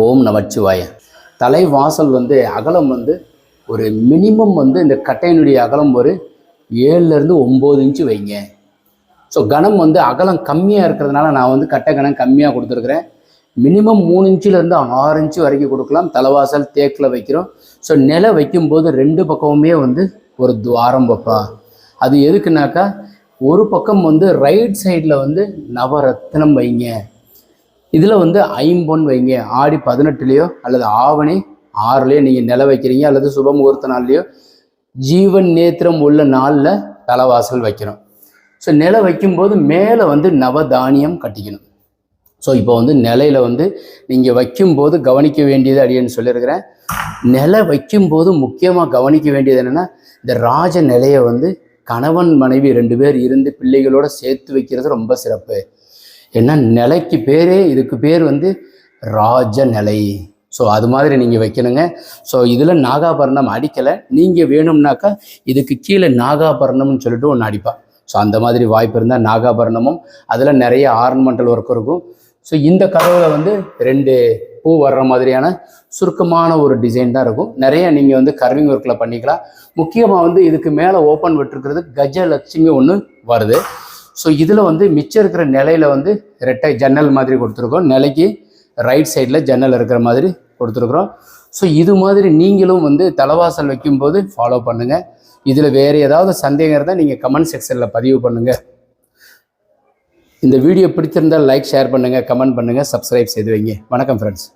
ஓம் நமச்சிவாய. தலைவாசல் அகலம் ஒரு மினிமம் இந்த கட்டையினுடைய அகலம் ஒரு 7லேருந்து 9 இன்ச்சு வைங்க. ஸோ கணம் அகலம் கம்மியாக இருக்கிறதுனால நான் கட்டை கணம் கம்மியாக கொடுத்துருக்குறேன். மினிமம் 3 இன்ச்சிலேருந்து 6 இன்ச்சு வரைக்கும் கொடுக்கலாம். தலைவாசல் தேக்கில் வைக்கிறோம். ஸோ நிலை வைக்கும்போது 2 பக்கமுமே ஒரு துவாரம் வைப்பா. அது எதுக்குனாக்கா ஒரு பக்கம் ரைட் சைடில் நவரத்தினம் வைங்க. இதில் 50 வைங்க. ஆடி 18லையோ அல்லது ஆவணி 6லையோ நீங்கள் நில வைக்கிறீங்க, அல்லது சுபமுகூர்த்த நாள்லையோ ஜீவன் நேத்திரம் உள்ள நாளில் தலைவாசல் வைக்கிறோம். ஸோ நில வைக்கும்போது மேலே நவதானியம் கட்டிக்கணும். ஸோ இப்போ நிலையில் நீங்கள் வைக்கும்போது கவனிக்க வேண்டியது அப்படின்னு சொல்லியிருக்கிறேன். நிலை வைக்கும்போது முக்கியமாக கவனிக்க வேண்டியது என்னென்னா, இந்த ராஜ நிலையை கணவன் மனைவி 2 பேர் இருந்து பிள்ளைகளோடு சேர்த்து வைக்கிறது ரொம்ப சிறப்பு. ஏன்னா நிலைக்கு பேரே, இதுக்கு பேர் ராஜ நிலை. ஸோ அது மாதிரி நீங்கள் வைக்கணுங்க. ஸோ இதில் நாகாபரணம் அடிக்கலை. நீங்கள் வேணும்னாக்கா இதுக்கு கீழே நாகாபரணம்னு சொல்லிட்டு ஒன்று அடிப்பா. ஸோ அந்த மாதிரி வாய்ப்பு இருந்தால் நாகாபரணமும், அதில் நிறைய ஆர்னமெண்டல் ஒர்க் இருக்கும். ஸோ இந்த கதவில் 2 பூ வர்ற மாதிரியான சுருக்கமான ஒரு டிசைன் தான் இருக்கும். நிறைய நீங்கள் கர்விங் ஒர்க்கில் பண்ணிக்கலாம். முக்கியமாக இதுக்கு மேலே ஓப்பன் விட்டுருக்கிறது கஜலட்சுமி ஒன்று வருது. ஸோ இதில் மிச்சம் இருக்கிற நிலையில் ரெட்டை ஜன்னல் மாதிரி கொடுத்துருக்கோம். நிலைக்கு ரைட் சைடில் ஜன்னல் இருக்கிற மாதிரி கொடுத்துருக்குறோம். ஸோ இது மாதிரி நீங்களும் தலைவாசல் வைக்கும்போது ஃபாலோ பண்ணுங்கள். இதில் வேறு ஏதாவது சந்தேகம் இருந்தால் நீங்கள் கமெண்ட் செக்ஷனில் பதிவு பண்ணுங்கள். இந்த வீடியோ பிடிச்சிருந்தால் லைக், ஷேர் பண்ணுங்கள், கமெண்ட் பண்ணுங்கள், சப்ஸ்கிரைப் செய்து வைங்க. வணக்கம் ஃப்ரெண்ட்ஸ்.